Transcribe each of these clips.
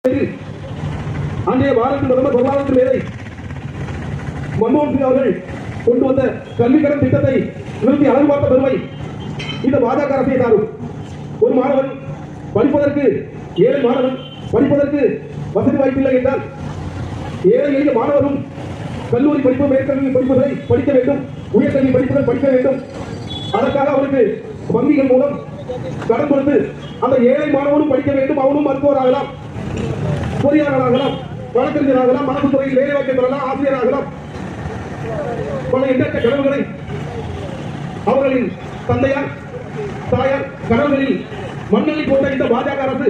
அன்றைய பாரத பிரதமர் பொருளாதார மேதை மன்மோகன் சிங் அவர்கள் கொண்டு வந்த கல்விக்கடன் திட்டத்தை நிறுத்தி அழகு பார்த்த பெருமை இந்த பாஜக அரசை சாரும். ஒரு மாணவன் படிப்பதற்கு ஏழை மாணவன் படிப்பதற்கு வசதி வாய்ப்பில்லை என்றால் ஏழை எளிய மாணவரும் கல்லூரி படிப்பு மேற்கல்வி படிப்புகளை படிக்க வேண்டும், உயர்கல்வி படிப்புகள் படிக்க வேண்டும். அதற்காக அவருக்கு வங்கிகள் மூலம் கடன் கொடுத்து அந்த ஏழை மாணவனும் படிக்க வேண்டும். அவனும் மருத்துவர் ஆகலாம், பொறியாளர் ஆகலாம், வழக்கறிஞர் ஆகலாம், மனசுத்துறையில் வேலை வாய்ப்பை பெறலாம், ஆசிரியர் ஆகலாம். பல எண்ணற்ற கனவுகளை அவர்களின் தந்தையார் தாயார் கனவுகளில் மண்ணெண்ணி போட்ட இந்த பாஜக அரசு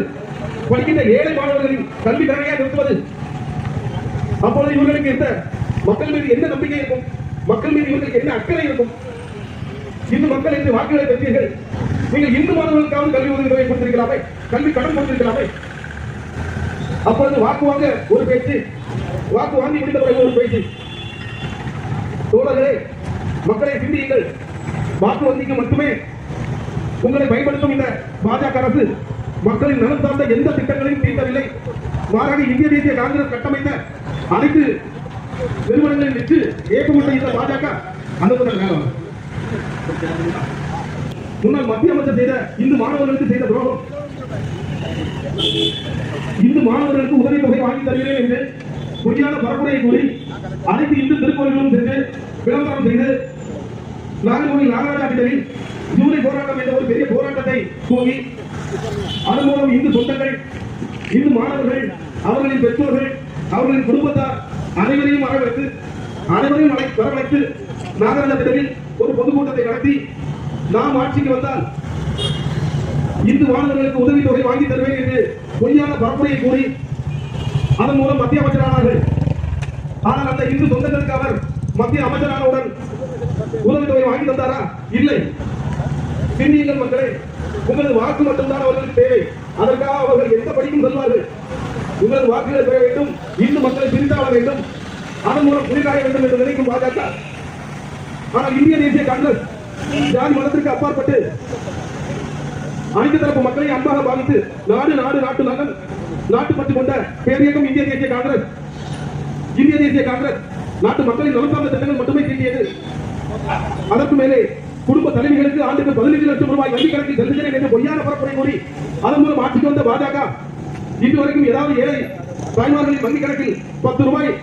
படிக்கின்ற ஏழை மாணவர்களின் கல்வி கடனையாக நிறுத்துவது. அப்பொழுது இவர்களுக்கு இந்த மக்கள் மீது என்ன நம்பிக்கை இருக்கும்? மக்கள் மீது இவர்களுக்கு என்ன அக்கறை இருக்கும்? இந்து மக்கள் என்று வாக்குகளை பெற்றீர்கள். நீங்கள் இந்து மாணவர்களுக்காவது கல்வி உதவித்தொகை கொடுத்திருக்கலாமே, கல்வி கடன் கொடுத்திருக்கலாமே. அப்பொழுது வாக்கு வாங்க ஒரு பேச்சு, வாக்கு வாங்கி முடிந்த பிறகு ஒரு பேச்சு. தோழர்களே, மக்களை சிந்தியுங்கள். வாக்கு வங்கிக்கு மட்டுமே உங்களை பயன்படுத்தும் இந்த பாஜக அரசு மக்களின் நலன் சார்ந்த எந்த திட்டங்களையும் தீர்க்கவில்லை. மாறாக இந்திய தேசிய காங்கிரஸ் கட்டமைத்த அனைத்து நிறுவனங்களின் விற்று ஏற்பட்ட இந்த பாஜக முன்னாள் மத்திய அமைச்சர் செய்த இந்து மாணவர்களுக்கு செய்த துரோகம். இந்து மாணவர்களுக்கு உதவித்தொகை வாங்கி தருகிறேன் என்று பொய்யான பரப்புரையை கூறி அனைத்து இந்து திருக்கோயில்களும் சென்று விளம்பரம் செய்து நாகர்கோவில் நாகராஜா பிடரில் ஜூலை போராட்டம் என்ற ஒரு பெரிய போராட்டத்தை துவங்கி அதன் மூலம் இந்து சொந்தங்கள், இந்து மாணவர்கள், அவர்களின் பெற்றோர்கள், அவர்களின் குடும்பத்தார் அனைவரையும் வரவழைத்து வரவழைத்து நாகராஜா பிடரில் ஒரு பொதுக்கூட்டத்தை நடத்தி நாம் ஆட்சிக்கு வந்தால் இந்து மாணவர்களுக்கு உதவித்தொகை வாங்கி தருவேன் என்று பொய்யான பரப்புரையை கூறி அதன் மூலம் மத்திய அமைச்சரானார்கள். ஆனால் அந்த இந்து சொந்தங்களுக்கு அவர் மத்திய அமைச்சரானவுடன் உதவித்தொகை வாங்கி தந்தாரா? இல்லை. சிந்தியுங்கள் மக்களே, உங்களது வாக்கு மட்டும்தான் அவர்களுக்கு தேவை. அதற்காக அவர்கள் எந்த படிக்கும் செல்வார்கள். உங்களது வாக்குகளை பெற வேண்டும், இந்து மக்களை பிரித்தாள வேண்டும், அதன் மூலம் புரிகாய வேண்டும் என்று நினைக்கும் பாஜக. ஆனால் இந்திய தேசிய காங்கிரஸ் ஜாதி மதத்திற்கு அப்பாற்பட்டு அனைத்து தரப்பு மக்களை அன்பாக பாவித்து நாடு நாடு நாட்டு நலன் நாட்டுப்பட்டு கொண்ட பேரியக்கம் இந்திய தேசிய காங்கிரஸ். இந்திய தேசிய காங்கிரஸ் நாட்டு மக்களின் நலன் சார்ந்த திட்டங்கள் மட்டுமே தீட்டியது. அதற்கு மேலே குடும்ப தலைவிகளுக்கு ஆண்டுக்கு 15 லட்சம் ரூபாய் வங்கி கணக்கில் செலுத்துகிறேன் என்று பொய்யான பரப்புரை கூறி அதன் மூலம் ஆட்சிக்கு வந்த பாஜக இன்று வரைக்கும் ஏதாவது ஏழை தாய்மார்களின் வங்கி கணக்கில் 10 ரூபாய்